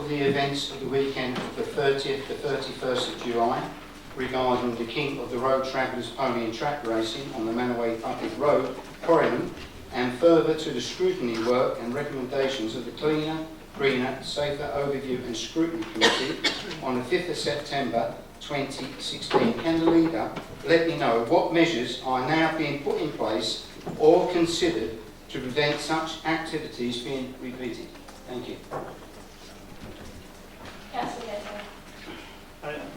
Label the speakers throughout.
Speaker 1: of the events of the weekend of the 30th to 31st of July regarding the King of the Road Travellers Pony and Track Racing on the Manaway Public Road, Corringham, and further to the scrutiny work and recommendations of the Cleaner, Greener, Safer Overview and Scrutiny Committee on the 5th of September 2016. Can the leader let me know what measures are now being put in place or considered to prevent such activities being repeated? Thank you.
Speaker 2: Councillor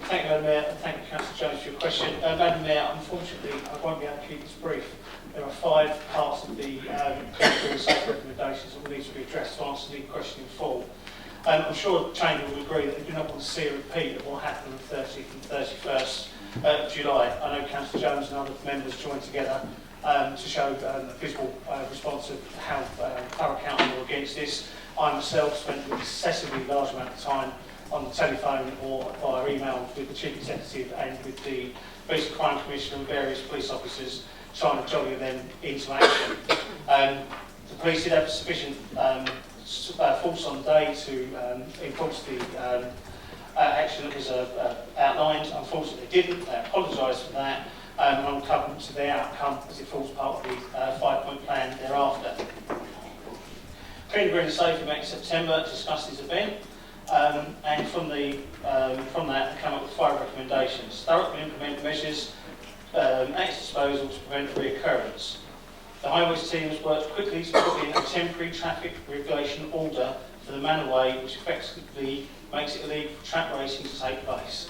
Speaker 3: Thank you, Madam Mayor, and thank you, Councillor Jones, for your question. Madam Mayor, unfortunately, I won't be able to keep this brief. There are 5 parts of the clinical and safe recommendations that will need to be addressed to answer the question in full. I'm sure the Chamber will agree that we do not want to see a repeat of what happened on the 30th and 31st of July. I know Councillor Jones and other members joined together to show a visible response of how Thurrock Council were against this. I myself spent an excessively large amount of time on the telephone or via email with the Chief Executive and with the Police and Crime Commissioner and various police officers trying to jolly them into action. The police did have sufficient force on the day to enforce the action that was outlined. Unfortunately, they didn't. They apologised for that. And I'm coming to their outcome as it falls part of the 5-point plan thereafter. Clean, Green and Safe met in September to discuss this event. And from that, they come up with 5 recommendations. Thurrock will implement measures at its disposal to prevent a reoccurrence. The Highways team has worked quickly to put in a temporary traffic regulation order for the Manaway, which effectively makes it illegal for track racing to take place.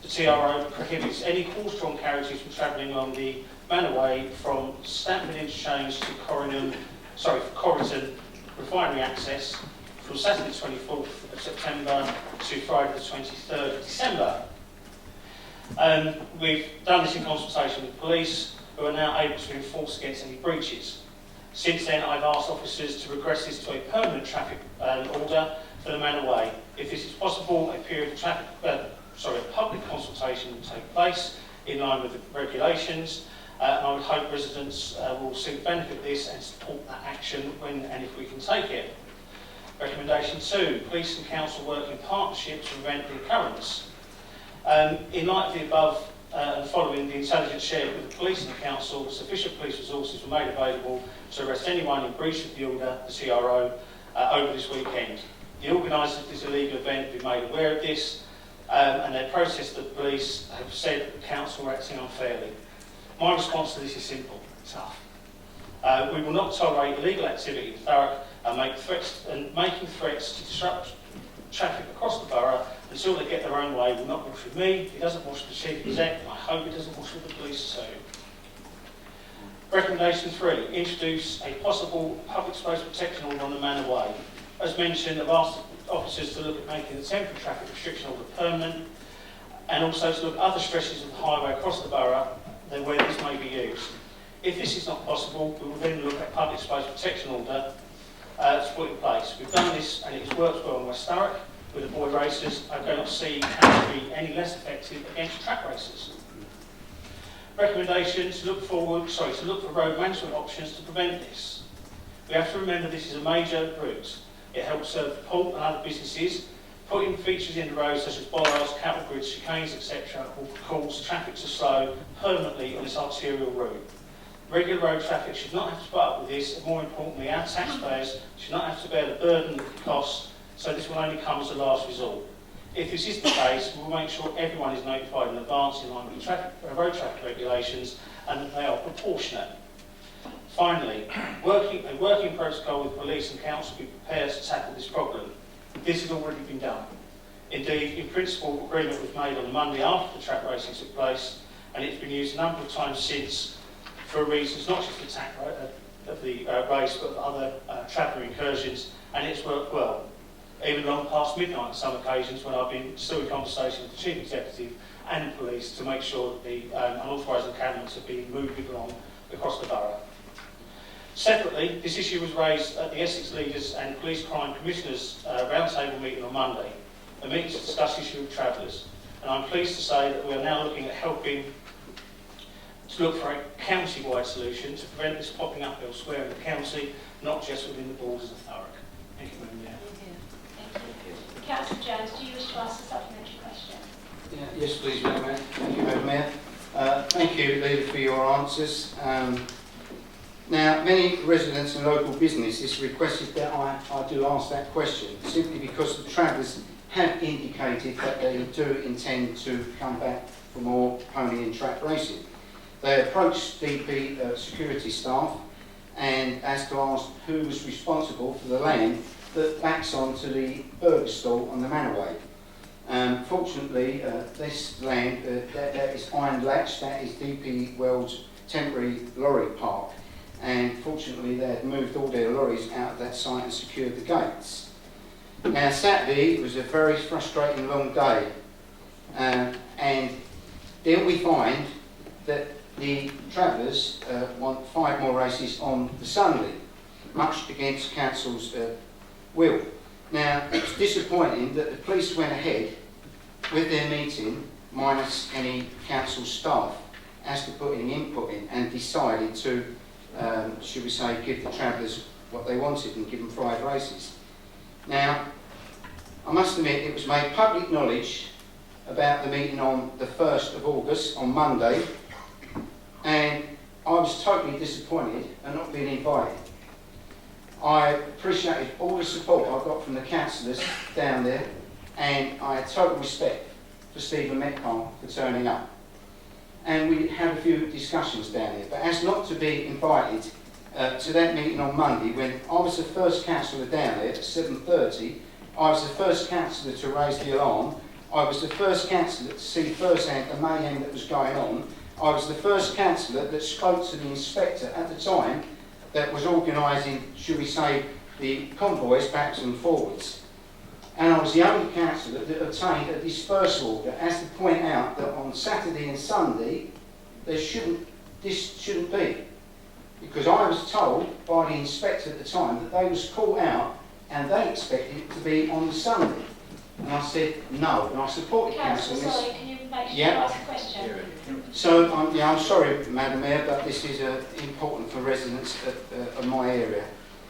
Speaker 3: The TRO prohibits any horse-drawn carriages from travelling along the Manaway from Stamford Interchange to Corrington refinery access from Saturday the 24th of September to Friday the 23rd of December. We've done this in consultation with police, who are now able to enforce against any breaches. Since then, I've asked officers to progress this to a permanent traffic order for the Manaway. If this is possible, a period of public consultation will take place in line with the regulations, and I would hope residents will see the benefit of this and support that action when and if we can take it. Recommendation 2, police and council work in partnership to prevent the occurrence. In light of the above and following the intelligence shared with the police and the council, sufficient police resources were made available to arrest anyone in breach of the order, the TRO, over this weekend. The organisers of this illegal event have been made aware of this, and their process to the police have said that the council were acting unfairly. My response to this is simple, tough. We will not tolerate illegal activity in Thurrock and making threats to disrupt traffic across the borough until they get their own way will not wash with me. It doesn't wash with the Chief Exec, and I hope it doesn't wash with the police too. Recommendation 3, introduce a possible public space protection order on the Manaway. As mentioned, I've asked officers to look at making the temporary traffic restriction order permanent, and also to look at other stretches of the highway across the borough where this may be used. If this is not possible, we will then look at public space protection order to put in place. We've done this and it's worked well in West Thurrock with the boy racers. I do not see how to be any less effective against track racers. Recommendation to look for road management options to prevent this. We have to remember this is a major route. It helps serve the port and other businesses. Putting features in the road such as bollards, cattle grids, chicanes, etc. will cause traffic to slow permanently on this arterial route. Regular road traffic should not have to put up with this, and more importantly, our taxpayers should not have to bear the burden of the costs, so this will only come as a last resort. If this is the case, we will make sure everyone is notified in advance in line with the road traffic regulations and that they are proportionate. Finally, a working protocol with police and council will be prepared to tackle this problem. This has already been done. Indeed, in principle, agreement was made on the Monday after the track racing took place, and it's been used a number of times since for reasons not just of the race, but for other traveller incursions, and it's worked well. Even long past midnight on some occasions when I've been still in conversation with the Chief Executive and the police to make sure that the unauthorised encampments are being moved along across the borough. Separately, this issue was raised at the Essex Leaders and Police Crime Commissioners roundtable meeting on Monday, a meeting to discuss the issue of travellers. And I'm pleased to say that we are now looking at helping to look for a county-wide solution to prevent this popping up elsewhere in the county, not just within the borders of Thurrock. Thank you, Madam Mayor.
Speaker 2: Thank you. Councillor Jones, do you wish to ask a supplementary question?
Speaker 1: Yes, please, Madam Mayor. Thank you, Madam Mayor. Thank you, Leader, for your answers. Now, many residents and local businesses requested that I do ask that question, simply because the travellers have indicated that they do intend to come back for more pony and track racing. They approached DP security staff and asked to ask who was responsible for the land that backs onto the burger stall on the Manaway. Fortunately, this land, that is Iron Latch, that is DP World's temporary lorry park, and fortunately they had moved all their lorries out of that site and secured the gates. Now Saturday was a very frustrating long day, and then we find that the travellers want 5 more races on the Sunday, much against Council's will. Now, it's disappointing that the police went ahead with their meeting, minus any council staff, as to put any input in, and decided to, should we say, give the travellers what they wanted and give them 5 races. Now, I must admit, it was made public knowledge about the meeting on the 1st of August, on Monday, and I was totally disappointed at not being invited. I appreciated all the support I got from the councillors down there, and I had total respect for Stephen Metcalfe for turning up. And we had a few discussions down there, but as not to be invited to that meeting on Monday, when I was the first councillor down there at 7:30, I was the first councillor to raise the alarm, I was the first councillor to see firsthand the mayhem that was going on, I was the first councillor that spoke to the inspector at the time that was organising, should we say, the convoys backwards and forwards. And I was the only councillor that obtained a dispersal order as to point out that on Saturday and Sunday this shouldn't be. Because I was told by the inspector at the time that they was caught out and they expected it to be on the Sunday. And I said no, and I supported council in this.
Speaker 2: Sorry, can you make sure you ask a question?
Speaker 1: So, I'm sorry, Madam Mayor, but this is important for residents of my area.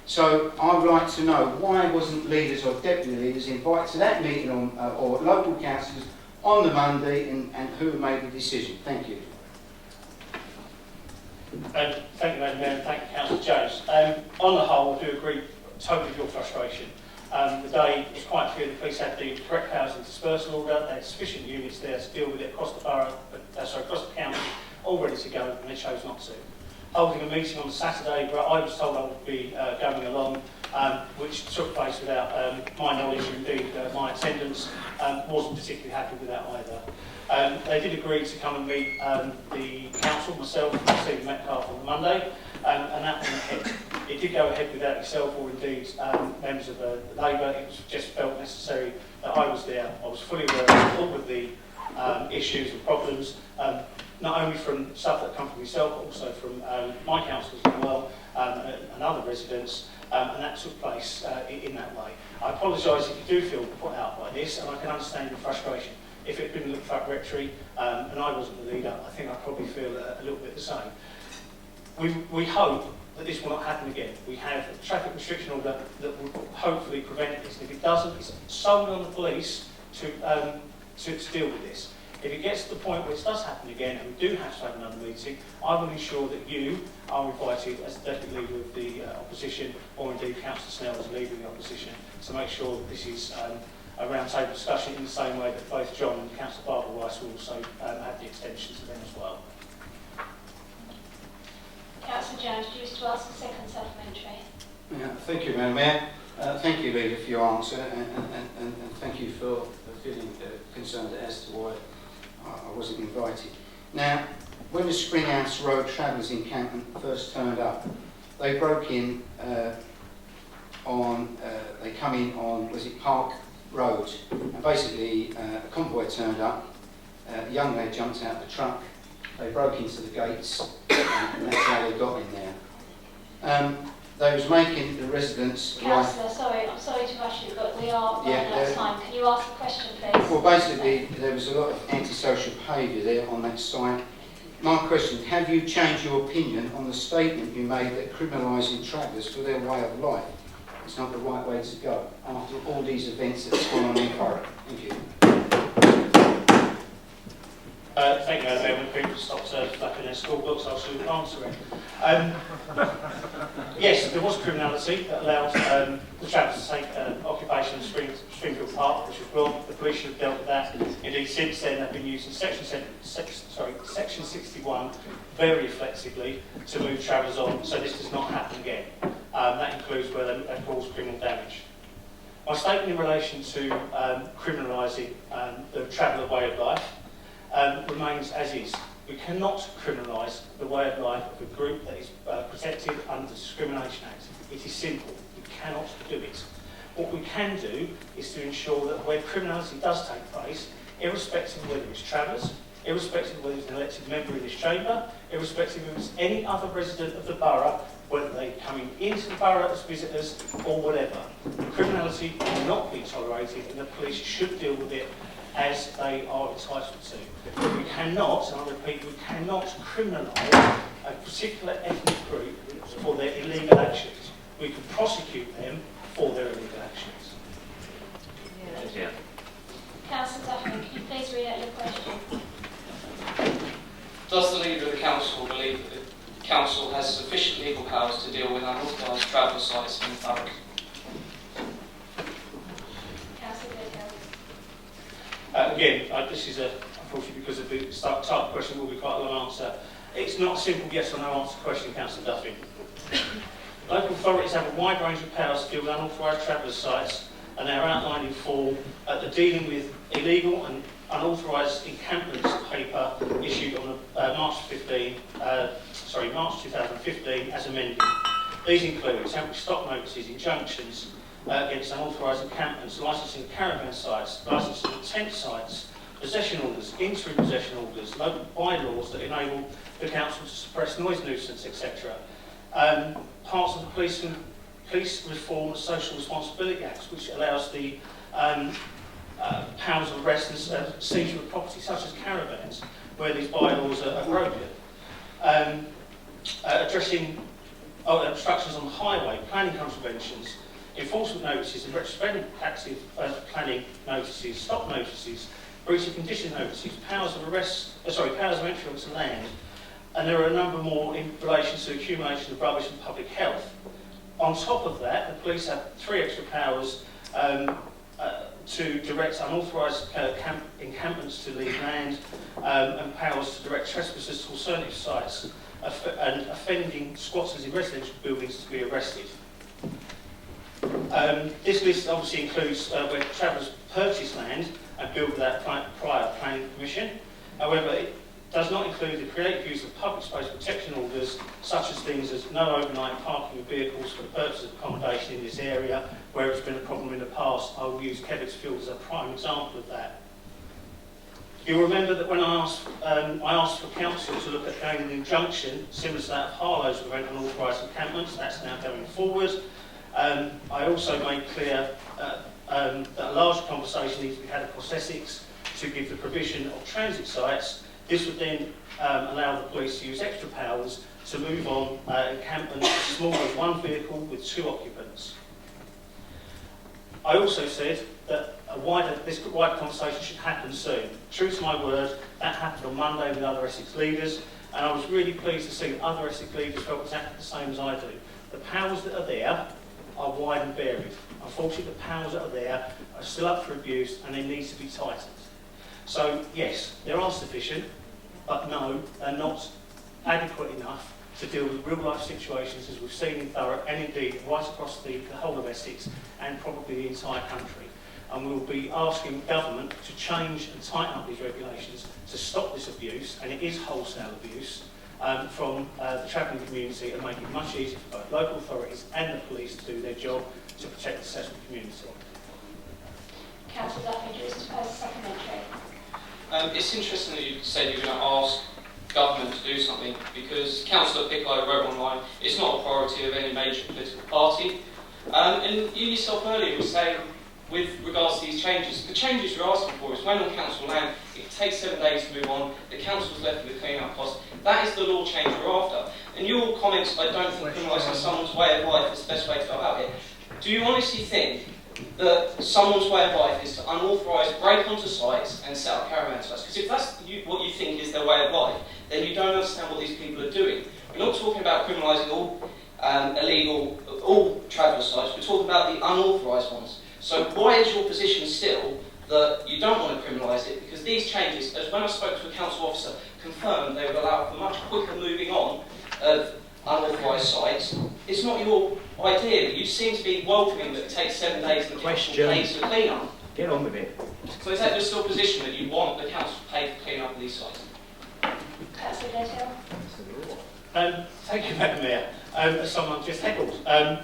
Speaker 1: So, I would like to know why wasn't leaders or deputy leaders invited to that meeting or local councillors on the Monday, and who made the decision? Thank you.
Speaker 3: Thank you, Madam Mayor, and thank you, Councillor Jones. On the whole, I do agree totally with your frustration. The day was quite clear the police had the correct powers and dispersal order, they had sufficient units there to deal with it across the borough, across the county, all ready to go, and they chose not to. Holding a meeting on the Saturday where I was told I would be going along, which took place without my knowledge and indeed my attendance, wasn't particularly happy with that either. They did agree to come and meet the council, myself and Stephen Metcalfe on the Monday, and that went ahead. It did go ahead without yourself or indeed members of Labour. It was just felt necessary that I was there. I was fully aware of all of the issues and problems, not only from stuff that come from myself, but also from my councillors as well, and other residents, and that took place in that way. I apologise if you do feel put out by this, and I can understand your frustration. If it had been looked at rectory and I wasn't the leader, I think I'd probably feel a little bit the same. We hope that this will not happen again. We have a traffic restriction order that will hopefully prevent this. And if it doesn't, it's solely on the police to deal with this. If it gets to the point where it does happen again and we do have to have another meeting, I will ensure that you are invited as the deputy leader of the opposition, or indeed Councillor Snell as leader of the opposition, to make sure that this is a round-table discussion in the same way that both John and Councillor Barbara Rice will also have the extension to them as well.
Speaker 2: Councillor Jones, do you wish to ask a second supplementary?
Speaker 1: Thank you, Madam Mayor. Thank you, Leader, for your answer, and thank you for feeling concerned as to why I wasn't invited. Now, when the Springhouse Road Travellers encampment first turned up, they broke in they come in on, was it Park Road, and basically a convoy turned up, a young lad jumped out of the truck, they broke into the gates, and that's how they got in there. They was making the residents...
Speaker 2: Councillor, I'm sorry to rush you, but we are running out of time. Can you ask a question, please?
Speaker 1: Well, basically, there was a lot of antisocial behaviour there on that site. My question, have you changed your opinion on the statement you made that criminalising travellers for their way of life It's not the right way to go after all these events that's gone on in Thurrock. Thank you.
Speaker 3: Thank you, Madam Mayor. When people stop flapping their school books, I'll soon answer it. Yes, there was criminality that allowed the travellers to take occupation of Springfield Park, which was wrong. The police should have dealt with that. Indeed, since then, they've been using Section 61 very flexibly to move travellers on, so this does not happen again. That includes where they cause criminal damage. My statement in relation to criminalising the traveller way of life remains as is. We cannot criminalise the way of life of a group that is protected under the Discrimination Act. It is simple. We cannot do it. What we can do is to ensure that where criminality does take place, irrespective of whether it's travellers, irrespective of whether it's an elected member in this chamber, irrespective of it's any other resident of the borough, whether they're coming into the borough as visitors or whatever, criminality will not be tolerated, and the police should deal with it as they are entitled to. We cannot, and I repeat, we cannot criminalise a particular ethnic group for their illegal actions. We can prosecute them for their illegal actions.
Speaker 4: Yeah.
Speaker 2: Councillor Duffy, can you please read out your question?
Speaker 5: Does the Leader of the Council believe that the Council has sufficient legal powers to deal with unauthorised travel sites in Thurrock?
Speaker 2: Councillor Goodhill.
Speaker 3: Again, this is unfortunately because of the type of question will be quite a long answer. It's not a simple yes or no answer question, Councillor Duffy. Local authorities have a wide range of powers to deal with unauthorised travellers sites, and they are outlined in full at the Dealing with Illegal and Unauthorised Encampments paper issued on March 2015 as amended. These include temporary stop notices, injunctions against unauthorised encampments, licensing caravan sites, licensing tent sites, possession orders, interim possession orders, local bylaws that enable the council to suppress noise nuisance, etc. Parts of the Police Reform and Social Responsibility Act, which allows the powers of arrest and seizure of property, such as caravans, where these bylaws are appropriate. Addressing obstructions on the highway, planning contraventions, enforcement notices and retrospective planning notices, stop notices, breach of condition notices, powers of entry onto land, and there are a number more in relation to accumulation of rubbish and public health. On top of that, the police have 3 extra powers to direct unauthorised encampments to leave land, and powers to direct trespassers to alternative sites, and offending squatters in residential buildings to be arrested. This list obviously includes where travellers purchase land and build without prior planning permission. However, it does not include the creative use of public space protection orders, such as things as no overnight parking of vehicles for the purpose of accommodation in this area, where it's been a problem in the past. I will use Kevitt's Field as a prime example of that. You'll remember that when I asked for council to look at going an injunction similar to that of Harlow's to prevent unauthorised encampments. That's now going forward. I also made clear that a large conversation needs to be had across Essex to give the provision of transit sites. This would then allow the police to use extra powers to move on encampments as small as 1 vehicle with 2 occupants. I also said that this wider conversation should happen soon. True to my word, that happened on Monday with other Essex leaders, and I was really pleased to see that other Essex leaders felt exactly the same as I do. The powers that are there are wide and varied. Unfortunately, the powers that are there are still up for abuse, and they need to be tightened. So, yes, they are sufficient, but no, they're not adequate enough to deal with real-life situations as we've seen in Thurrock, and indeed right across the whole of Essex, and probably the entire country. And we'll be asking government to change and tighten up these regulations to stop this abuse, and it is wholesale abuse, from the travelling community, and make it much easier for both local authorities and the police to do their job to protect the settled community.
Speaker 2: Councillor Duffy, do you wish to pose a supplementary?
Speaker 5: It's interesting that you said you're going to ask government to do something, because Councillor Pickard wrote online, it's not a priority of any major political party. And you yourself earlier were saying, with regards to these changes, the changes you're asking for is when on council land, it takes 7 days to move on, the council's left with the clean-up cost. That is the law change we're after. And your comments, I don't think criminalising someone's way of life is the best way to go about it. Do you honestly think that someone's way of life is to unauthorised break onto sites and set up caravan sites? Because if that's what you think is their way of life, then you don't understand what these people are doing. We're not talking about criminalising all travel sites, we're talking about the unauthorised ones. So why is your position still that you don't want to criminalise it? Because these changes, as when I spoke to a council officer, confirmed they would allow for much quicker moving on of unauthorised sites. It's not your idea. You seem to be welcoming that it takes 7 days and the council pays for clean up.
Speaker 4: Get on with it.
Speaker 5: So is that your still position that you want the council to pay for clean up of these sites?
Speaker 2: Councillor Ledhill.
Speaker 3: Thank you, Madam Mayor. As someone just heckled,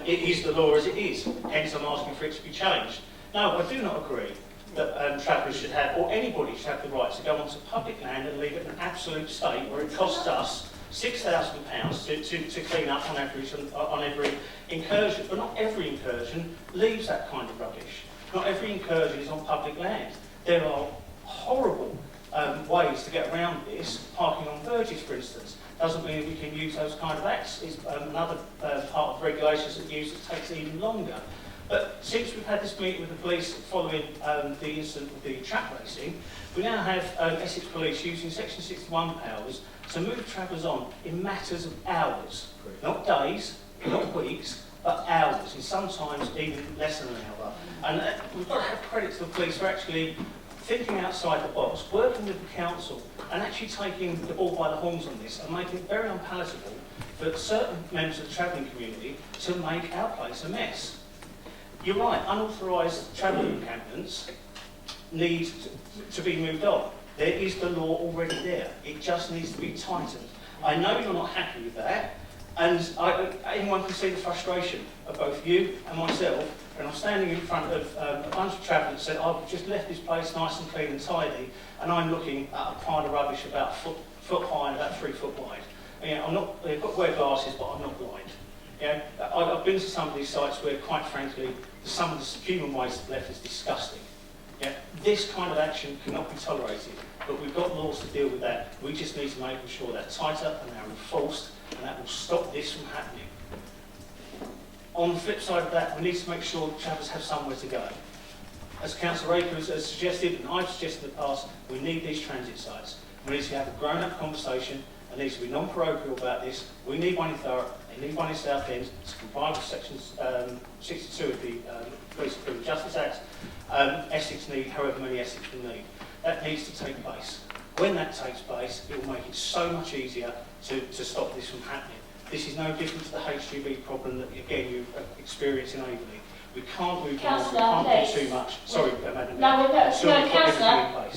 Speaker 3: it is the law as it is, hence I'm asking for it to be changed. No, I do not agree that travellers should have, or anybody should have the right to go onto public land and leave it in an absolute state where it costs us £6,000 to clean up on average on every incursion. But not every incursion leaves that kind of rubbish. Not every incursion is on public land. There are horrible ways to get around this, parking on verges, for instance. Doesn't mean we can use those kind of acts. It's another part of regulations that use that takes even longer. But since we've had this meeting with the police following the incident with the track racing, we now have Essex Police using Section 61 powers to move travellers on in matters of hours, not days, not weeks, but hours, and sometimes even less than an hour. And we've got to have credit to the police for actually thinking outside the box, working with the council, and actually taking the ball by the horns on this and making it very unpalatable for certain members of the travelling community to make our place a mess. You're right, unauthorised travel encampments need to be moved on. There is the law already there. It just needs to be tightened. I know you're not happy with that, and anyone can see the frustration of both you and myself. And I'm standing in front of a bunch of travellers that said, I've just left this place nice and clean and tidy, and I'm looking at a pile of rubbish about a foot high and about 3 foot wide. And, you know, I've got to wear glasses, but I'm not blind. You know, I've been to some of these sites where, quite frankly, some of the human waste left is disgusting. Yeah, this kind of action cannot be tolerated, but we've got laws to deal with that. We just need to make sure they're tighter and they're enforced, and that will stop this from happening. On the flip side of that, we need to make sure that travellers have somewhere to go. As Councillor Akers has suggested, and I've suggested in the past, we need these transit sites. We need to have a grown-up conversation, and needs to be non-parochial about this. We need one in Thurrock, they need one in Southend to comply with Section 62 of the Police and Criminal Justice Act. Essex need however many Essex will need. That needs to take place. When that takes place, it will make it so much easier to stop this from happening. This is no different to the HGV problem that, again, you experience in Aveley. We can't move on, we can't do too much. Sorry, Madam
Speaker 2: No,
Speaker 3: Mayor.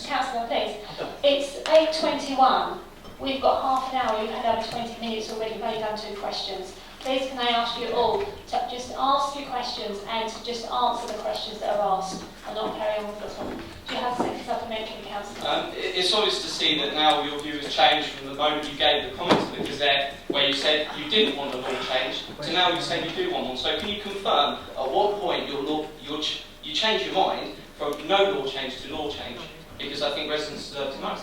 Speaker 2: Councillor, please. It's 8:21. We've got half an hour. You've had over 20 minutes already. You've only done 2 questions. Please, can I ask you all to just ask your questions and to just answer the questions that are asked and not carry on with this one? Do you have a second supplementary, Councillor?
Speaker 5: It's obvious to see that now your view has changed from the moment you gave the comments to the Gazette, where you said you didn't want the law changed, to now you say you do want one. So can you confirm at what point you change your mind from no law change to law change? Because I think residents deserve to know.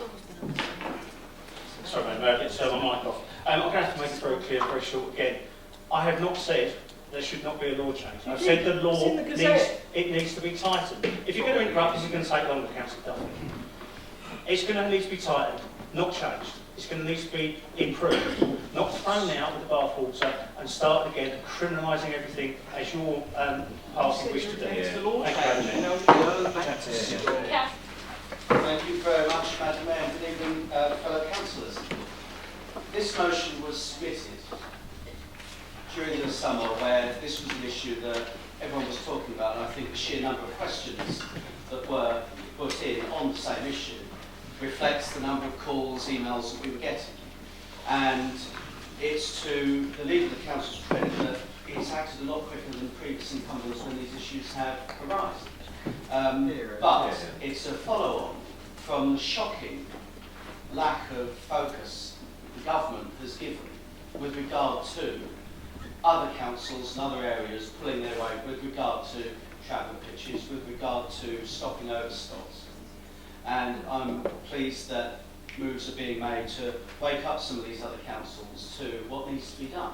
Speaker 3: Sorry, Madam Mayor, I didn't turn my mic off. I'm going to have to make it very clear, very short again. I have not said there should not be a law change. I've said the law needs to be tightened. If you're going to interrupt, this is going to take longer, Councillor Duffy. It's going to need to be tightened, not changed. It's going to need to be improved, not thrown out with the bathwater and start again criminalising everything as your party wish to do.
Speaker 1: It's the law
Speaker 3: Thank you, Madam Mayor.
Speaker 1: Thank you very much, Madam Mayor, and good evening, fellow councillors. This motion was submitted during the summer where this was an issue that everyone was talking about, and I think the sheer number of questions that were put in on the same issue reflects the number of calls, emails that we were getting. And it's to the leader of the council's credit that it's acted a lot quicker than previous incumbents when these issues have arisen. But it's a follow-on from the shocking lack of focus the government has given with regard to other councils and other areas pulling their weight with regard to travel pitches, with regard to stopping overstops. And I'm pleased that moves are being made to wake up some of these other councils to what needs to be done.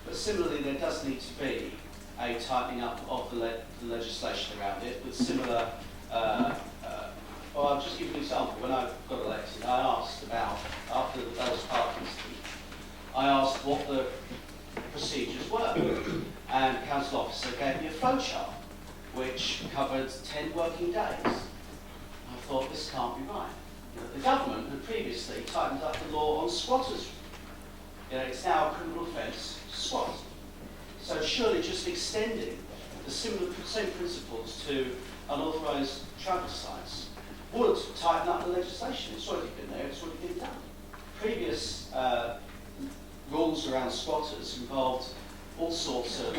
Speaker 1: But similarly, there does need to be
Speaker 6: a tightening up of the legislation around it with similar. Well, I'll just give you an example. When I got elected, I asked about, after the Dallas Park incident, I asked what the procedures were. And the council officer gave me a flowchart which covered 10 working days. I thought, this can't be right. You know, the government had previously tightened up the law on squatters. You know, it's now a criminal offence to squat. So surely just extending the same principles to unauthorised travel sites would tighten up the legislation. It's already been there, it's already been done. Previous rules around squatters involved all sorts of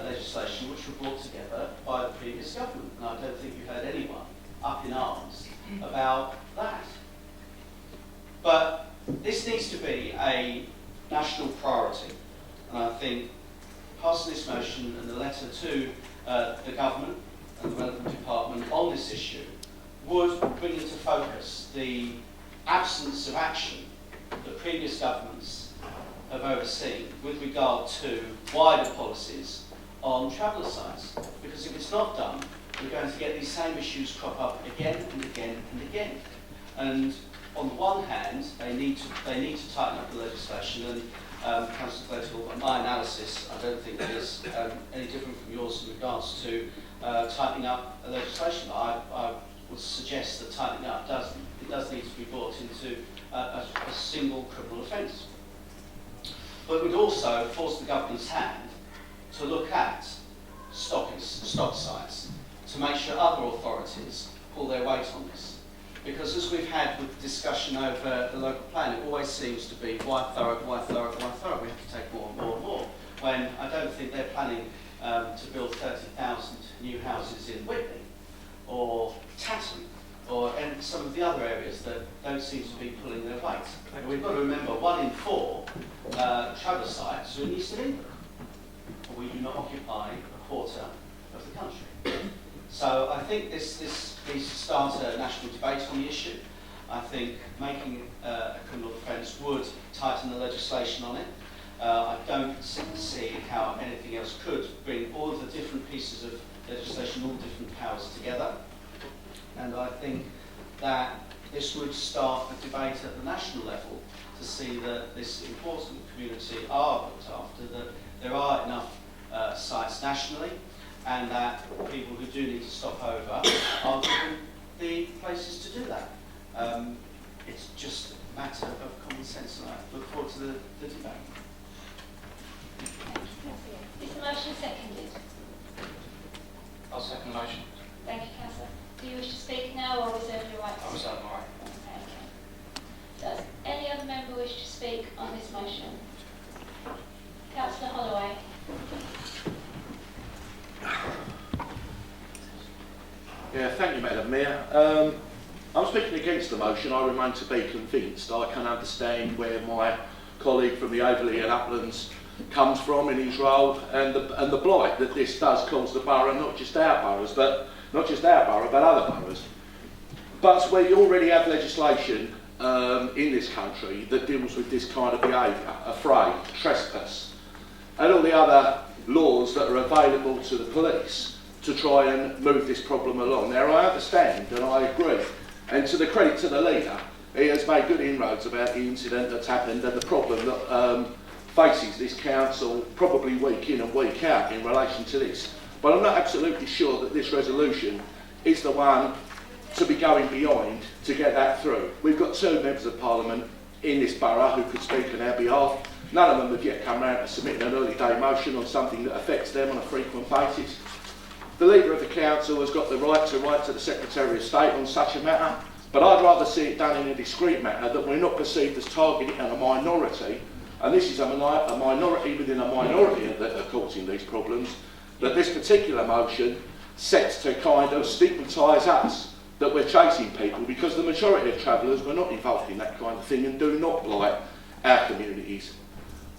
Speaker 6: legislation which were brought together by the previous government. And I don't think you heard anyone up in arms about that. But this needs to be a national priority. And I think passing this motion and the letter to the government and the relevant department on this issue would bring into focus the absence of action that previous governments have overseen with regard to wider policies on traveller sites. Because if it's not done, we're going to get these same issues crop up again and again and again. And on the one hand, they need to tighten up the legislation. And Councillor Clayton, my analysis, I don't think is any different from yours in regards to tightening up the legislation. I would suggest that tightening up does need to be brought into a single criminal offence. But it would also force the government's hand to look at stock sites to make sure other authorities pull their weight on this. Because as we've had with discussion over the local plan, it always seems to be why Thurrock, why Thurrock, why Thurrock. We have to take more and more and more. When I don't think they're planning to build 30,000 new houses in Whitney or Tatton or in some of the other areas that don't seem to be pulling their weight. And we've got to remember 1 in 4 travel sites are in East England. We do not occupy a quarter of the country. So I think this needs to start a national debate on the issue. I think making a criminal offence would tighten the legislation on it. I don't see how anything else could bring all of the different pieces of legislation, all different powers together. And I think that this would start a debate at the national level to see that this important community are looked after, that there are enough sites nationally, and that people who do need to stop over are given the places to do that. It's just a matter of common sense, and I look forward to the debate.
Speaker 2: Is the motion seconded?
Speaker 5: I'll second the motion.
Speaker 2: Thank you, Councillor. Do you wish to speak now or reserve your right to
Speaker 5: I'll reserve my right.
Speaker 2: Okay. Does any other member wish to speak on this motion? Councillor Holloway.
Speaker 7: Yeah, thank you, Madam Mayor. I'm speaking against the motion. I remain to be convinced. I can understand where my colleague from the Overley and Uplands comes from in his role, and the blight that this does cause the borough, not just our boroughs, but other boroughs. But we already have legislation in this country that deals with this kind of behaviour, affray, trespass, and all the other laws that are available to the police to try and move this problem along. Now, I understand and I agree, and to the credit to the leader, he has made good inroads about the incident that's happened and the problem that faces this council probably week in and week out in relation to this. But I'm not absolutely sure that this resolution is the one to be going behind to get that through. We've got 2 members of Parliament in this borough who could speak on our behalf. None of them have yet come round to submit an early day motion on something that affects them on a frequent basis. The leader of the council has got the right to write to the Secretary of State on such a matter, but I'd rather see it done in a discreet manner, that we're not perceived as targeting a minority, and this is a minority within a minority that are causing these problems, that this particular motion sets to kind of stigmatise us, that we're chasing people, because the majority of travellers were not involved in that kind of thing and do not blight our communities.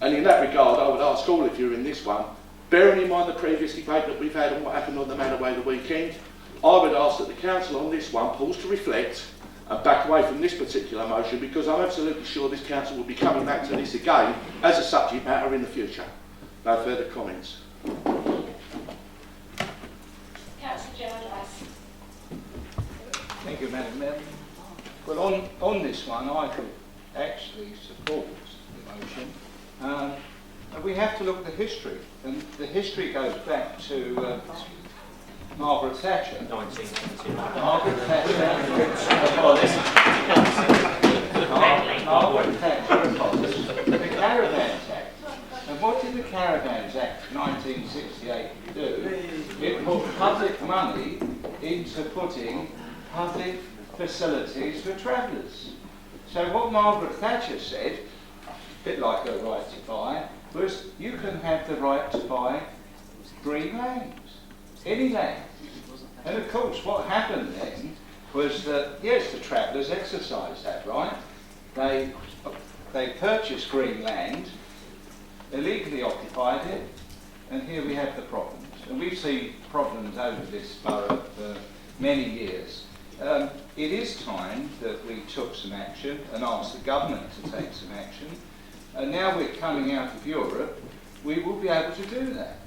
Speaker 7: And in that regard, I would ask all of you in this one, bearing in mind the previous debate that we've had on what happened on the Manaway the weekend, I would ask that the council on this one pause to reflect and back away from this particular motion, because I'm absolutely sure this council will be coming back to this again as a subject matter in the future. No further comments.
Speaker 8: Mayor. Well, on this one, I could actually support the motion. And we have to look at the history, and the history goes back to Margaret Thatcher.
Speaker 4: 1972.
Speaker 8: Margaret Thatcher. Margaret Thatcher. The Caravan Act. And what did the Caravans Act 1968 do? It put public money into putting public facilities for travellers. So what Margaret Thatcher said, a bit like her right to buy, was you can have the right to buy green land, any land. And of course what happened then was that, yes, the travellers exercised that right. They purchased green land, illegally occupied it, and here we have the problems. And we've seen problems over this borough for many years. It is time that we took some action and asked the government to take some action. And now we're coming out of Europe, we will be able to do that.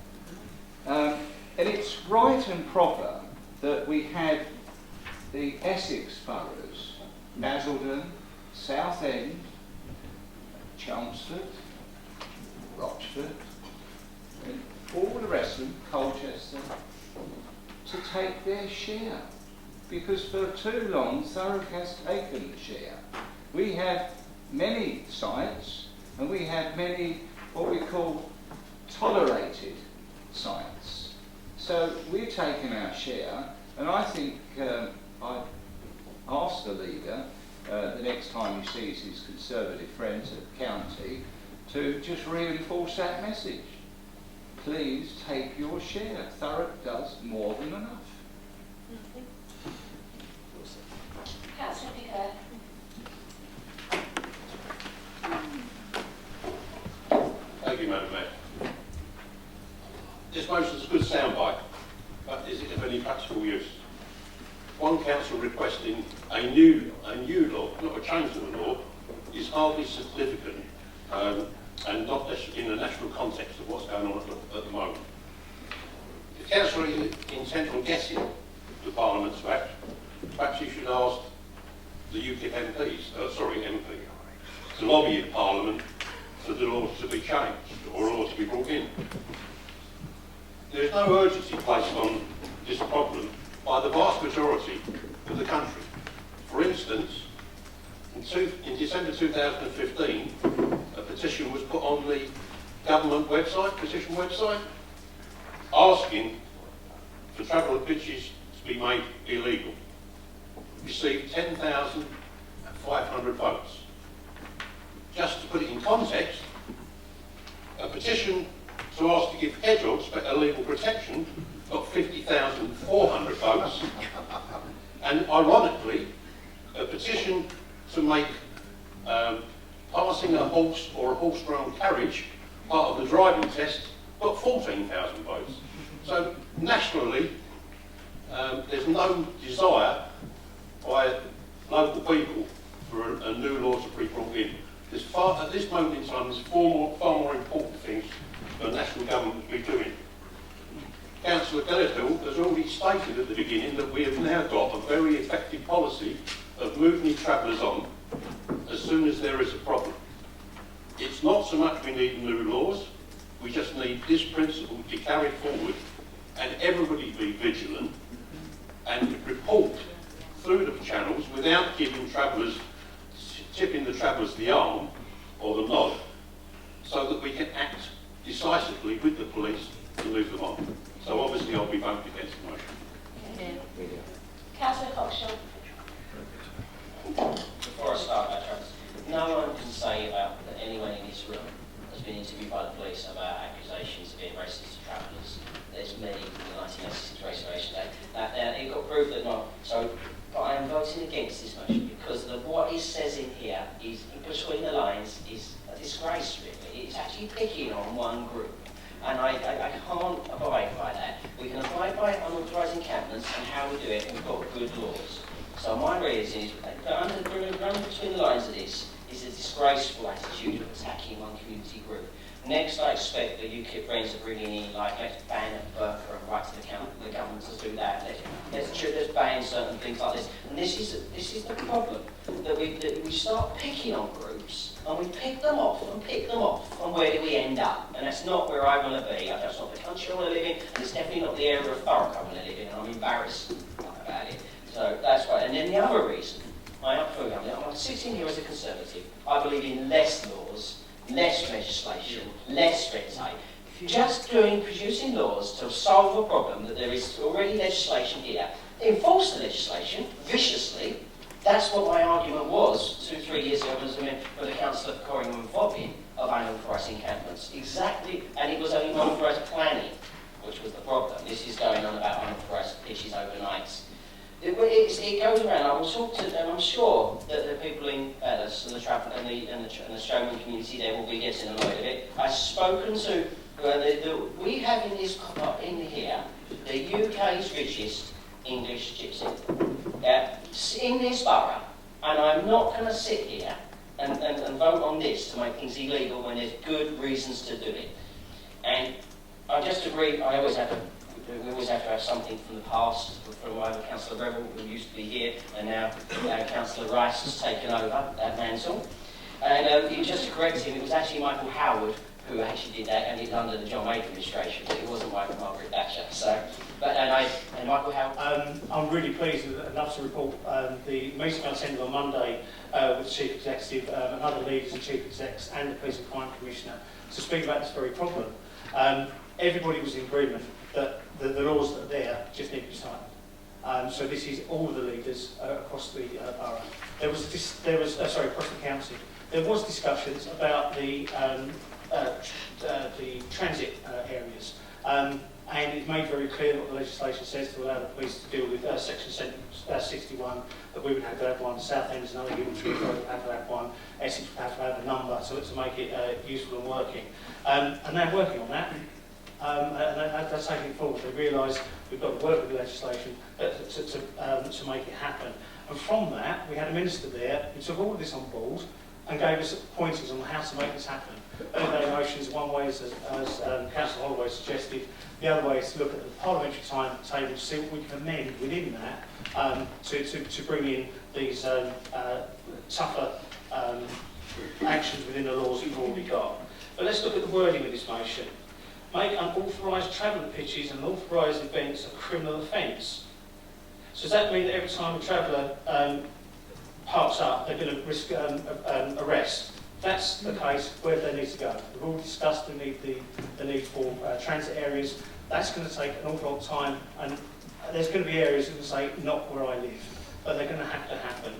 Speaker 8: And it's right and proper that we have the Essex boroughs, Basildon, Southend, Chelmsford, Rochford, and all the rest of them, Colchester, to take their share. Because for too long, Thurrock has taken the share. We have many sites, and we have many what we call tolerated sites. So we're taking our share, and I think I'd ask the leader, the next time he sees his Conservative friends at the county, to just reinforce that message. Please take your share. Thurrock does more than enough.
Speaker 2: Councillor Pickard.
Speaker 9: Thank you, Madam Mayor. This motion is a good soundbite, but is it of any practical use? One council requesting a new law, not a change to the law, is hardly significant and not in the national context of what's going on at the moment. If council is intent on getting the Parliament to act, perhaps you should ask the UKIP MP, to lobby in Parliament for the laws to be changed or laws to be brought in. There is no urgency placed on this problem by the vast majority of the country. For instance, in December 2015, a petition was put on the government website, petition website, asking for traveller pitches to be made illegal. Received 10,500 votes. Just to put it in context, a petition to ask to give hedgehogs legal protection got 50,400 votes, and ironically, a petition to make passing a horse or a horse-drawn carriage part of the driving test got 14,000 votes. So nationally, there's no desire by local people for a new law to be brought in. At this moment in time, there's far more important things the national government will be doing. Councillor Gallagher has already stated at the beginning that we have now got a very effective policy of moving travellers on as soon as there is a problem. It's not so much we need new laws, we just need this principle to be carried forward and everybody be vigilant and report through the channels without giving travellers, tipping the travellers the arm or the nod, so that we can act decisively with the police to move them on. So obviously I'll be voting against the motion.
Speaker 2: Councillor Coxshall.
Speaker 10: Before I start, no one can say that anyone in this room has been interviewed by the police about accusations of being racist to travellers. There's many in the 1986 Race Day. It got proved that not. So, but I am voting against this motion because what it says in here is, in between the lines, is a disgrace, really. It's actually picking on one group. And I can't abide by that. We can abide by unauthorised encampments and how we do it, and we've got good laws. So my reason is, running between the lines of this is a disgraceful attitude of attacking one community group. Next, I expect the UKIP friends are bringing in, like, let's ban a burqa and right to the government to do that. Let's ban certain things like this. And this is the problem, that we start picking on groups, and we pick them off, and where do we end up? And that's not where I want to be. That's not the country I want to live in, and it's definitely not the area of Thurrock I want to live in, and I'm embarrassed about it. So that's why. And then the other reason, I'm sitting here as a Conservative. I believe in less laws, less legislation, less red tape. Just producing laws to solve a problem that there is already legislation here. Enforce the legislation viciously. That's what my argument was 2-3 years ago when the Councillor for Corringham and Fobbing of unauthorised encampments. Exactly, and it was only unauthorised planning, which was the problem. This is going on about unauthorised pitches overnight. It goes around. I will talk to them. I'm sure that the people in Bellis and the travel and the showman community there will be getting annoyed of it. I've spoken to we have in here the UK's richest English gypsy in this borough, and I'm not going to sit here and vote on this to make things illegal when there's good reasons to do it. And I just agree. We always have to have something from the past, from either Councillor Revel, who used to be here, and now Councillor Rice has taken over that mantle. And just to correct him, it was actually Michael Howard who actually did that, and it's under the John Wade administration, but it wasn't Margaret Thatcher. So, and Michael Howard.
Speaker 3: I'm really pleased enough to report the meeting I attended on Monday with the Chief Executive and other leaders and Chief Execs and the Police and Crime Commissioner to speak about this very problem. Everybody was in agreement that the laws that are there just need to be tightened. So this is all the leaders across the borough. Across the council. There was discussions about the transit areas, and it made very clear what the legislation says to allow the police to deal with section 61, that we would have to have one, Southend is another given tree, we would have to have one, Essex would have to have a number so to make it useful and working. And they're working on that. And they're taking it forward. They realise we've got to work with the legislation to make it happen. And from that, we had a minister there who took all of this on board and gave us pointers on how to make this happen. Early day motions, one way is, as Councillor Holloway suggested, the other way is to look at the parliamentary timetable to see what we can amend within that to bring in these tougher actions within the laws we've already got. But let's look at the wording of this motion. Make unauthorised travel pitches and unauthorised events a criminal offence. So does that mean that every time a traveller parks up, they're going to risk arrest? If that's the case, where do they need to go? We've already discussed the need for transit areas. That's going to take an awful lot of time, and there's going to be areas that will say, not where I live, but they're going to have to happen.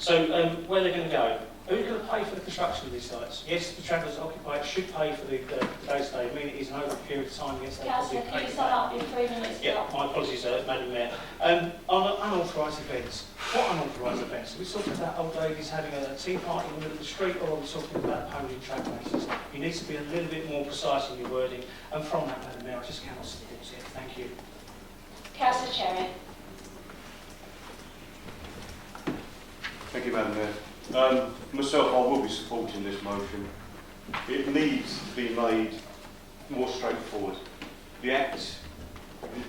Speaker 3: So where are they going to go? Who's going to pay for the construction of these sites? Yes, the travellers occupied should pay for the day-to-day. I mean, it is an over a period of time. Yes, they
Speaker 2: Councillor, can you sum up in 3 minutes?
Speaker 3: Yeah, my apologies, Madam Mayor. On unauthorised events, what unauthorised events? Are we talking about old ladies having a tea party in the middle of the street, or are we talking about pony and track races? You need to be a little bit more precise in your wording, and from that, Madam Mayor, I just cannot support it. Thank you.
Speaker 2: Councillor Cherry.
Speaker 11: Thank you, Madam Mayor. Myself, I will be supporting this motion. It needs to be made more straightforward. The Act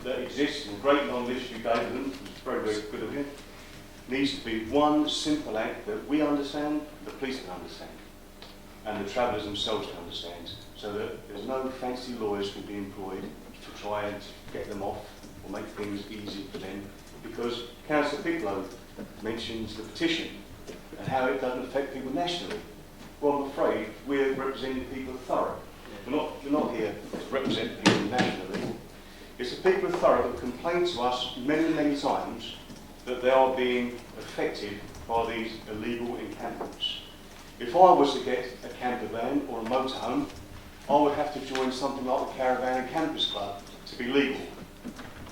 Speaker 11: that exists, and great on this you gave them, which is very, very good of you, needs to be one simple act that we understand, the police can understand, and the travellers themselves can understand, so that there's no fancy lawyers can be employed to try and get them off or make things easy for them, because Councillor Picklow mentions the petition and how it doesn't affect people nationally. Well, I'm afraid we're representing the people of Thurrock. We're not here to represent people nationally. It's the people of Thurrock that complain to us many, many times that they are being affected by these illegal encampments. If I was to get a camper van or a motorhome, I would have to join something like the Caravan and Campers Club to be legal.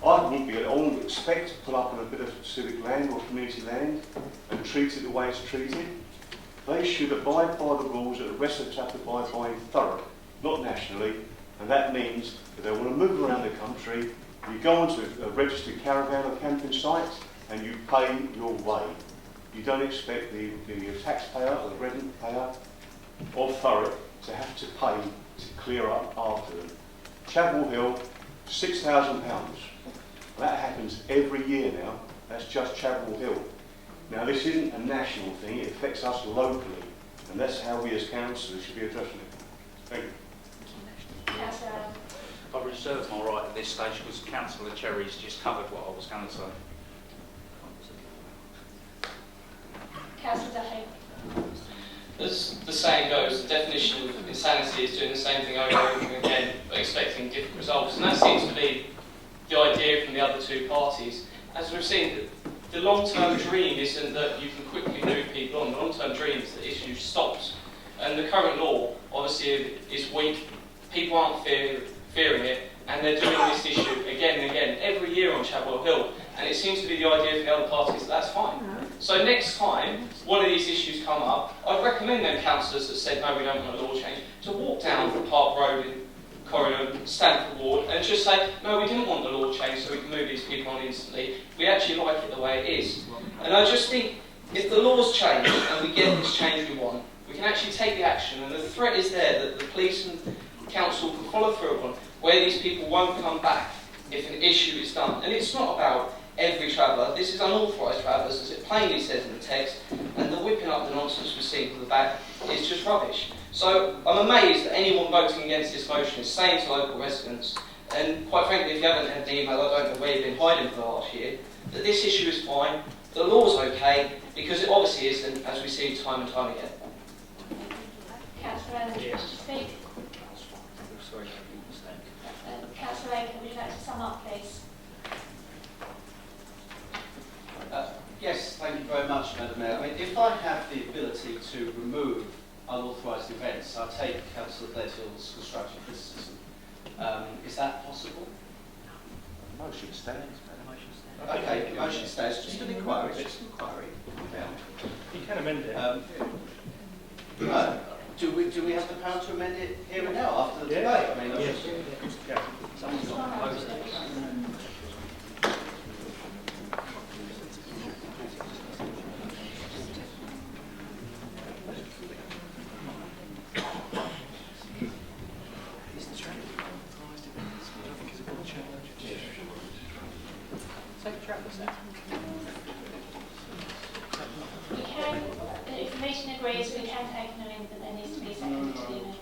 Speaker 11: I wouldn't expect to pull up on a bit of civic land or community land and treat it the way it's treated. They should abide by the rules that the rest of us have to abide by in Thurrock, not nationally, and that means if they want to move around the country, you go onto a registered caravan or camping site and you pay your way. You don't expect the taxpayer or the rent payer of Thurrock to have to pay to clear up after them. Chapel Hill, £6,000. That happens every year now. That's just Chapel Hill. Now this isn't a national thing, it affects us locally, and that's how we as councillors should be addressing it. Thank you.
Speaker 2: Councillor Allen.
Speaker 4: I reserve my right at this stage because Councillor Cherry's just covered what I was going to say.
Speaker 2: Councillor Duffy.
Speaker 5: As the saying goes, the definition of insanity is doing the same thing over and over again, but expecting different results. And that seems to be the idea from the other two parties. As we've seen, the long-term dream isn't that you can quickly move people on. The long-term dream is that the issue stops. And the current law, obviously, is weak. People aren't fearing it, and they're doing this issue again and again, every year on Chapel Hill. And it seems to be the idea for the other parties that that's fine. So next time one of these issues come up, I'd recommend them councillors that said no, we don't want a law change, to walk down Park Road in Corridor, Stanford Ward, and just say, no, we didn't want the law change so we can move these people on instantly. We actually like it the way it is. And I just think if the laws change and we get this change we want, we can actually take the action, and the threat is there that the police and council can follow through on where these people won't come back if an issue is done. And it's not about every traveller. This is unauthorised travellers, as it plainly says in the text, and the whipping up the nonsense we're seeing from the back is just rubbish. So I'm amazed that anyone voting against this motion is saying to local residents, and quite frankly, if you haven't had an email, I don't know where you've been hiding for the last year, that this issue is fine, the law's okay, because it obviously isn't, as we see time and time again.
Speaker 2: Councillor Allen, do you wish to speak?
Speaker 4: Sorry,
Speaker 2: Councillor Aiken, would you like to sum up, please?
Speaker 6: Yes, thank you very much, Madam Mayor. I mean, if I have the ability to remove unauthorised events, I take Councillor Bledhill's constructive criticism. Is that possible?
Speaker 7: Motion stands.
Speaker 6: Okay, motion stands. Just an inquiry.
Speaker 3: You can amend it.
Speaker 6: Do we have the power to amend it here and now after the debate? I mean,
Speaker 3: Yes.
Speaker 2: We can, if the meeting agrees, we can take an amendment, but there needs to be a second to the amendment.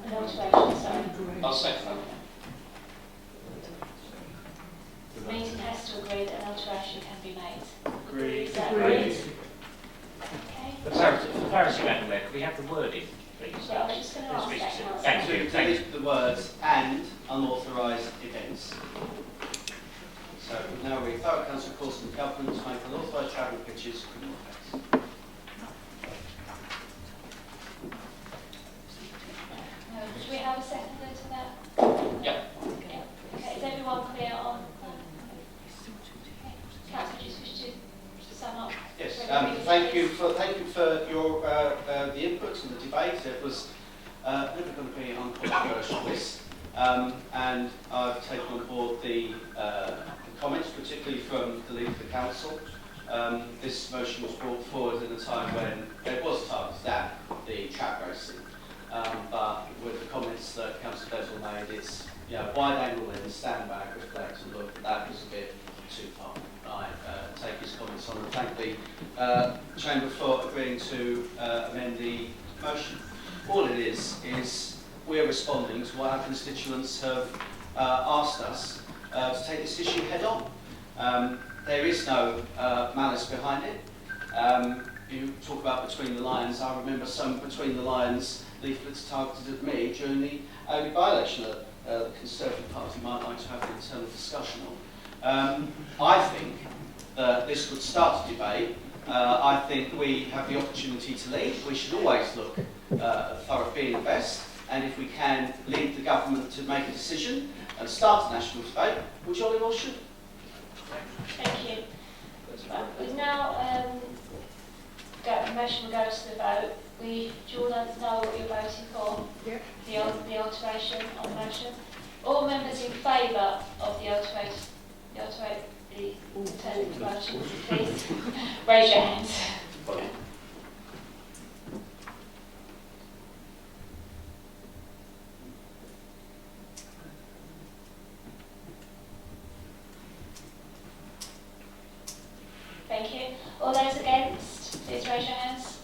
Speaker 2: An alteration, sorry.
Speaker 5: I'll second that.
Speaker 2: The meeting has to agree that an alteration can be made.
Speaker 3: Agreed.
Speaker 2: Is that agreed? Okay.
Speaker 4: For clarity, Madam Mayor, could we have the wording, please?
Speaker 2: Well, I was just going to ask that, Councillor.
Speaker 4: Thank you.
Speaker 6: delete the words "and unauthorised events." So now we Thurrock Council calls on the government to make unauthorised travel pitches criminal offence.
Speaker 2: Do we have a seconder to that?
Speaker 5: Yeah.
Speaker 2: Okay, is everyone clear on? Councillor, do you wish to sum up?
Speaker 6: Yes, thank you for your the input and the debate. It was never going to be uncontroversial, this, and I've taken on board the comments, particularly from the Leader of the Council. This motion was brought forward at a time when it was targeted at the trap racing, but with the comments that Councillor Bezel made, it's wide angle in, stand back, reflect, and look. That was a bit too far. I take his comments on and thank the Chamber for agreeing to amend the motion. All it is we're responding to what our constituents have asked us to take this issue head on. There is no malice behind it. You talk about between the lines. I remember some between the lines leaflets targeted at me during the only by-election that the Conservative Party might like to have an internal discussion on. I think that this would start a debate. I think we have the opportunity to lead. We should always look at Thurrock being the best, and if we can lead the government to make a decision and start a national debate, we jolly well should.
Speaker 2: Thank you. Right, we now the motion will go to the vote. Do you all know what you're voting for? Yeah. The alteration on the motion. All members in favour of the alternative motion, please raise your hands. All those against, please raise your hands.